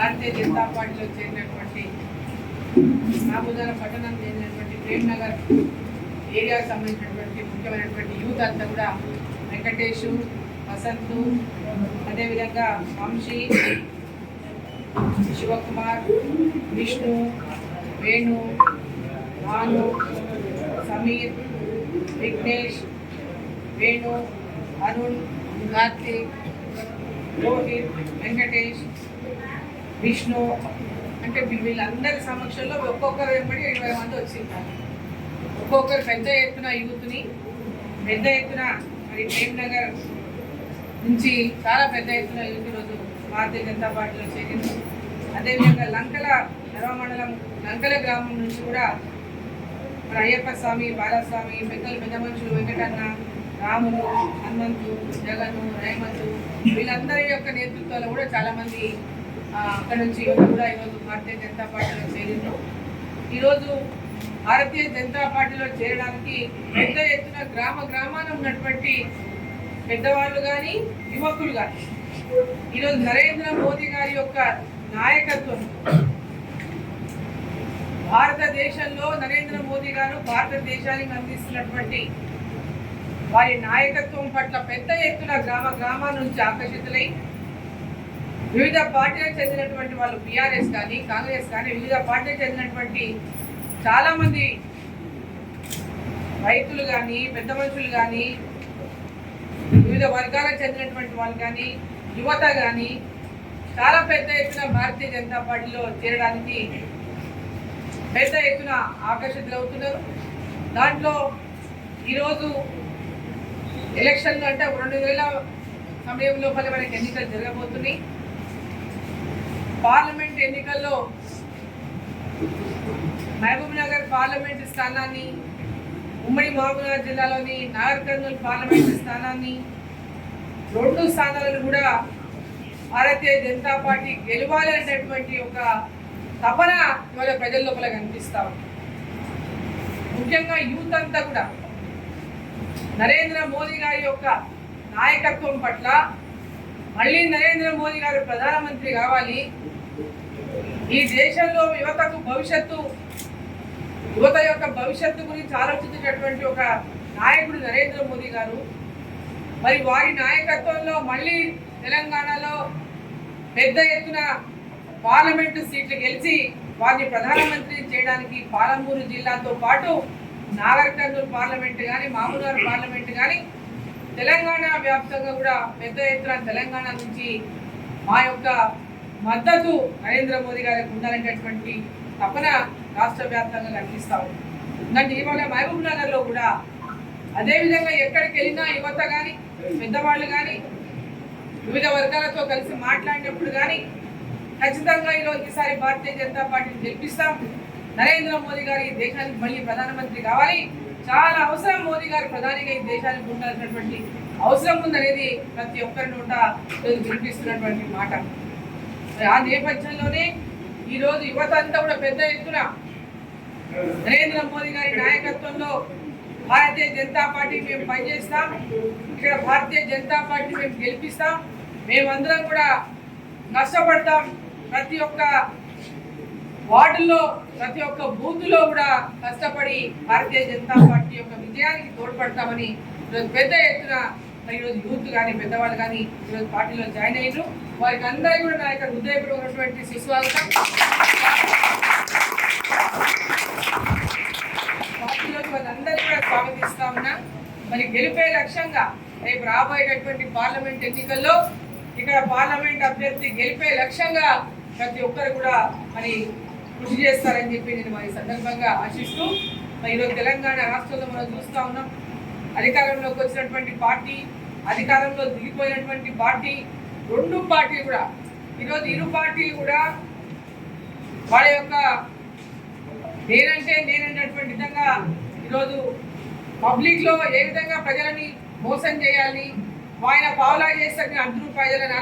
భారతీయ జనతా పార్టీలో చేరినటువంటి నాగోజాల పట్టణం చెందినటువంటి ప్రేమ్ నగర్ ఏరియాకు సంబంధించినటువంటి ముఖ్యమైనటువంటి యూత్ అంతా కూడా వెంకటేష్, వసంత్, అదేవిధంగా వంశీ, శివకుమార్, విష్ణు, వేణు, భాను, సమీర్, విఘ్నేష్, వేణు, అరుణ్, కార్తీక్, రోహిత్, వెంకటేష్, విష్ణు అంటే వీళ్ళందరి సమక్షంలో ఒక్కొక్కరు వెంబడి 20 మంది వచ్చింటారు. ఒక్కొక్కరు పెద్ద ఎత్తున యూత్ని పెద్ద ఎత్తున మరి ప్రేమ్ నగర్ నుంచి చాలా పెద్ద ఎత్తున యూత్ ఈరోజు భారతీయ జనతా పార్టీలో చేరింది. అదేవిధంగా లంకల మండలం లంకల గ్రామం నుంచి కూడా మరి అయ్యప్ప స్వామి, బాలస్వామి, పెద్ద మనుషులు వెంకటన్న, రాములు, హనుమంతు, జగను, రేమంతు వీళ్ళందరి యొక్క నేతృత్వంలో కూడా చాలామంది అక్కడ నుంచి కూడా ఈరోజు భారతీయ జనతా పార్టీలో చేరిండ్రు. ఈరోజు భారతీయ జనతా పార్టీలో చేరడానికి పెద్ద ఎత్తున గ్రామాన ఉన్నటువంటి పెద్దవాళ్ళు కానీ యువకులు కానీ ఈరోజు నరేంద్ర మోదీ గారి యొక్క నాయకత్వం, భారతదేశంలో నరేంద్ర మోదీ గారు భారతదేశానికి అందిస్తున్నటువంటి వారి నాయకత్వం పట్ల పెద్ద ఎత్తున గ్రామాల నుంచి ఆకర్షితులై వివిధ పార్టీలకు చెందినటువంటి వాళ్ళు బీఆర్ఎస్ కానీ కాంగ్రెస్ కానీ వివిధ పార్టీలకు చెందినటువంటి చాలామంది రైతులు కానీ పెద్ద మనుషులు కానీ వివిధ వర్గాలకు చెందినటువంటి వాళ్ళు కానీ యువత కానీ చాలా పెద్ద ఎత్తున భారతీయ జనతా పార్టీలో చేరడానికి పెద్ద ఎత్తున ఆకర్షితులు అవుతున్నారు. దాంట్లో ఈరోజు ఎలక్షన్లు అంటే 2000 సమయం లోపల మనకి ఎన్నికలు జరగబోతున్నాయి. పార్లమెంట్ ఎన్నికల్లో మహబూబ్ నగర్ పార్లమెంటు స్థానాన్ని, ఉమ్మడి మహబూబ్నగర్ జిల్లాలోని నాగర్ కర్నూలు పార్లమెంటు స్థానాన్ని, 2 స్థానాలను కూడా భారతీయ జనతా పార్టీ గెలవాలి అనేటువంటి ఒక తపన ఇవాళ ప్రజల లోపల కనిపిస్తా ఉంది. ముఖ్యంగా యూత్ అంతా కూడా నరేంద్ర మోదీ గారి యొక్క నాయకత్వం పట్ల మళ్ళీ నరేంద్ర మోదీ గారు ప్రధానమంత్రి కావాలి, ఈ దేశంలో యువత యొక్క భవిష్యత్తు గురించి ఆలోచించేటటువంటి ఒక నాయకుడు నరేంద్ర మోదీ గారు. మరి వారి నాయకత్వంలో మళ్ళీ తెలంగాణలో పెద్ద ఎత్తున పార్లమెంటు సీట్లు గెలిచి వారిని ప్రధానమంత్రి చేయడానికి పాలమూరు జిల్లాతో పాటు నాగర్ కర్నూలు పార్లమెంటు కానీ మహబూబ్నగర్ పార్లమెంటు కానీ తెలంగాణ వ్యాప్తంగా కూడా పెద్ద ఎత్తున తెలంగాణ నుంచి మా యొక్క మద్దతు నరేంద్ర మోదీ గారికి ఉండాలనేటటువంటి తపన రాష్ట్ర వ్యాప్తంగా కనిపిస్తా ఉంది. అంటే ఇవాళ మహబూబ్ నగర్లో కూడా అదేవిధంగా ఎక్కడికి వెళ్ళినా యువత కానీ పెద్దవాళ్ళు కానీ వివిధ వర్గాలతో కలిసి మాట్లాడినప్పుడు కానీ ఖచ్చితంగా ఈసారి భారతీయ జనతా పార్టీని గెలిపిస్తాం, నరేంద్ర మోదీ గారు ఈ దేశానికి మళ్ళీ ప్రధానమంత్రి కావాలి, చాలా అవసరం మోదీ గారు ప్రధానిగా ఈ దేశానికి ఉండాల్సినటువంటి అవసరం ఉందనేది ప్రతి ఒక్కరి నోట వినిపిస్తున్నటువంటి మాట. ఆ నేపథ్యంలోనే ఈరోజు యువత అంతా కూడా పెద్ద ఎత్తున నరేంద్ర మోదీ గారి నాయకత్వంలో భారతీయ జనతా పార్టీ మేము పనిచేస్తాం, ఇక్కడ భారతీయ జనతా పార్టీ మేము గెలిపిస్తాం, మేమందరం కూడా కష్టపడతాం, ప్రతి ఒక్క వార్డుల్లో ప్రతి ఒక్క బూత్లో కూడా కష్టపడి భారతీయ జనతా పార్టీ యొక్క విజయానికి తోడ్పడతామని ఈరోజు పెద్ద ఎత్తున ఈరోజు యూత్ కానీ పెద్దవాళ్ళు కానీ ఈరోజు పార్టీలో జాయిన్ అయ్యారు. వారికి అందరికీ కూడా నా యొక్క హృదయపూర్వకమైనటువంటి సుస్వాగతం. పార్టీలోకి వాళ్ళందరికీ కూడా స్వాగతిస్తా ఉన్నా. మరి గెలిపే లక్ష్యంగా రేపు రాబోయేటటువంటి పార్లమెంట్ ఎన్నికల్లో ఇక్కడ పార్లమెంట్ అభ్యర్థి గెలిపే లక్ష్యంగా ప్రతి ఒక్కరు కూడా మరి కృషి చేస్తారని చెప్పి నేను మరి సందర్భంగా ఆశిస్తూ ఈరోజు తెలంగాణ రాష్ట్రంలో మనం చూస్తూ ఉన్నాం. అధికారంలోకి వచ్చినటువంటి పార్టీ, అధికారంలో దిగిపోయినటువంటి పార్టీ, 2 పార్టీలు కూడా ఈరోజు ఇరు పార్టీలు కూడా వాళ్ళ యొక్క నేనంటటువంటి విధంగా ఈరోజు పబ్లిక్లో ఏ విధంగా ప్రజలని మోసం చేయాలి, ఆయన పావులా చేస్తే నేను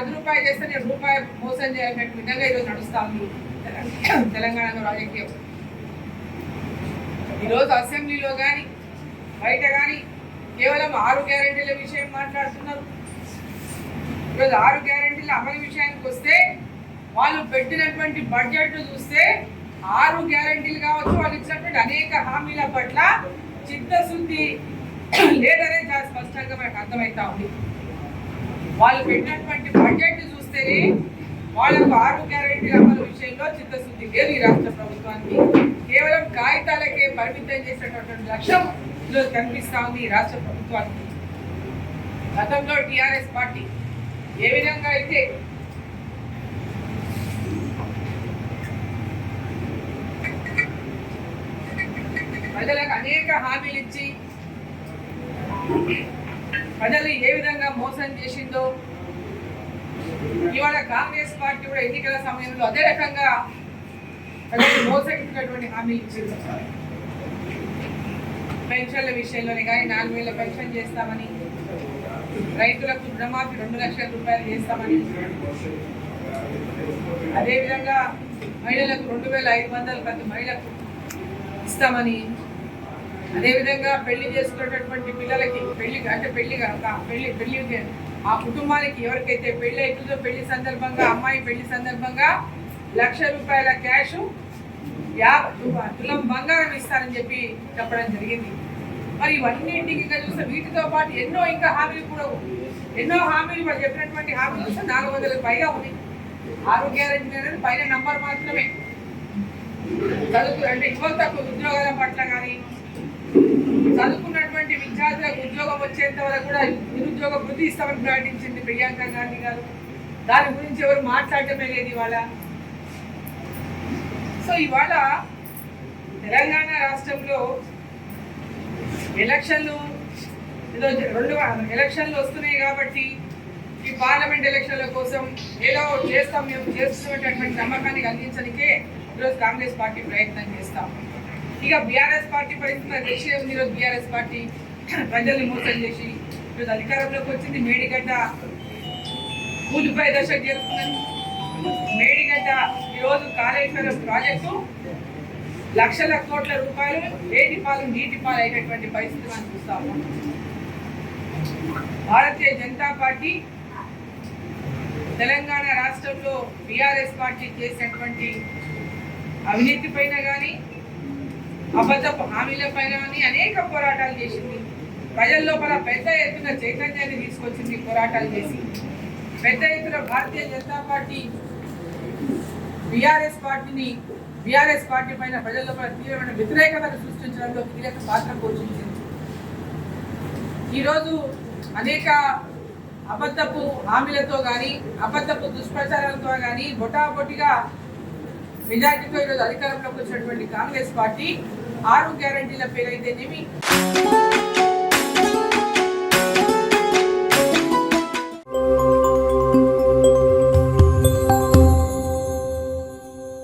₹1 చేస్తే నేను రూపాయి మోసం చేయాలనే విధంగా ఈరోజు నడుస్తా ఉంది తెలంగాణలో రాజకీయం. ఈరోజు అసెంబ్లీలో కానీ బయట కానీ కేవలం 6 గ్యారెంటీల విషయం మాట్లాడుతున్నారు. ఈరోజు 6 గ్యారెంటీల అమలు విషయానికి వస్తే వాళ్ళు పెట్టినటువంటి బడ్జెట్ చూస్తే 6 గ్యారంటీలు కావచ్చు, వాళ్ళు ఇచ్చినటువంటి అనేక హామీల పట్ల చిత్తశుద్ధి లేదనే చాలా స్పష్టంగా మనకు అర్థమవుతా ఉంది. వాళ్ళు పెట్టినటువంటి బడ్జెట్ చూస్తేనే వాళ్ళకు 6 గ్యారంటీల అమలు విషయంలో చిత్తశుద్ధి లేదు ఈ రాష్ట్ర ప్రభుత్వానికి. కేవలం కాగితాలకే పరిమితం చేసేటటువంటి లక్ష్యం ఈరోజు కనిపిస్తా ఉంది ఈ రాష్ట్ర ప్రభుత్వానికి. గతంలో టీఆర్ఎస్ పార్టీ ఏ విధంగా అయితే ప్రజలకు అనేక హామీలు ఇచ్చి ప్రజలు ఏ విధంగా మోసం చేసిందో, ఇవాళ కాంగ్రెస్ పార్టీ కూడా ఎన్నికల సమయంలో అదే రకంగా ప్రజలు మోసగించినటువంటి హామీలు ఇచ్చింది. పెన్షన్ల విషయంలోనే కానీ 4000 పెన్షన్ చేస్తామని, రైతులకు రుణమాఫీ 2 లక్షల రూపాయలు చేస్తామని, అదేవిధంగా మహిళలకు 2500 ప్రతి మహిళకు ఇస్తామని, అదేవిధంగా పెళ్లి చేసుకునేటటువంటి పిల్లలకి పెళ్లి ఆ కుటుంబానికి ఎవరికైతే పెళ్లి అవుతుందో పెళ్లి సందర్భంగా అమ్మాయి పెళ్లి సందర్భంగా 1,00,000 రూపాయల క్యాష్ 50 తులం బంగారం ఇస్తారని చెప్పి చెప్పడం జరిగింది. మరి ఇవన్నింటికి చూస్తే వీటితో పాటు ఎన్నో ఇంకా హామీలు కూడా ఎన్నో హామీలు వాళ్ళు చెప్పినటువంటి హామీలు చూస్తే 400కు పైగా ఉన్నాయి. 6 గ్యారెంటీ అనేది పైన నంబర్ మాత్రమే. చదువు అంటే యువతకు ఉద్యోగాల పట్ల కానీ, చదువుకున్నటువంటి విద్యార్థులకు ఉద్యోగం వచ్చేంత వరకు కూడా నిరుద్యోగ వృత్తి ఇస్తామని ప్రకటించింది ప్రియాంక గాంధీ గారు. దాని గురించి ఎవరు మాట్లాడటమే లేదు ఇవాళ. సో ఇవాళ తెలంగాణ రాష్ట్రంలో ఎలక్షన్లు వస్తున్నాయి కాబట్టి ఈ పార్లమెంట్ ఎలక్షన్ల కోసం ఏదో చేస్తాం, మేము చేస్తున్నటువంటి నమ్మకాన్ని కలిగించడానికే ఈరోజు కాంగ్రెస్ పార్టీ ప్రయత్నం చేస్తాం. ఇక బీఆర్ఎస్ పార్టీ పరిస్థితి తెలిసే ఉంది. ఈరోజు బీఆర్ఎస్ పార్టీ ప్రజల్ని మోసం చేసి ఈరోజు అధికారంలోకి వచ్చింది. మేడిగడ్డ కూలిపై దశకు చేరుతున్నది. మేడిగడ్డ ఈరోజు కాళేశ్వరం ప్రాజెక్టు లక్షల కోట్ల రూపాయలు నీటి పాలు అయినటువంటి పరిస్థితి మనం చూస్తాము. భారతీయ జనతా పార్టీ తెలంగాణ రాష్ట్రంలో బీఆర్ఎస్ పార్టీ చేసినటువంటి అవినీతి పైన కానీ, అబద్ధపు హామీల పైన కానీ అనేక పోరాటాలు చేసింది. ప్రజల లోపల పెద్ద ఎత్తున చైతన్యాన్ని తీసుకొచ్చింది. పోరాటాలు చేసి పెద్ద ఎత్తున Bharatiya Janata party BRS party పైన ప్రజల లోపల తీవ్రమైన వ్యతిరేకతను సృష్టించడంలో కీలక పాత్ర పోషించింది. ఈరోజు అనేక అబద్ధపు హామీలతో కానీ, అబద్ధపు దుష్ప్రచారాలతో కానీ బొటాబొటిగా మెజార్టీతో ఈరోజు అధికారంలోకి వచ్చినటువంటి కాంగ్రెస్ పార్టీ 6 గ్యారంటీల పేరైతేనేమి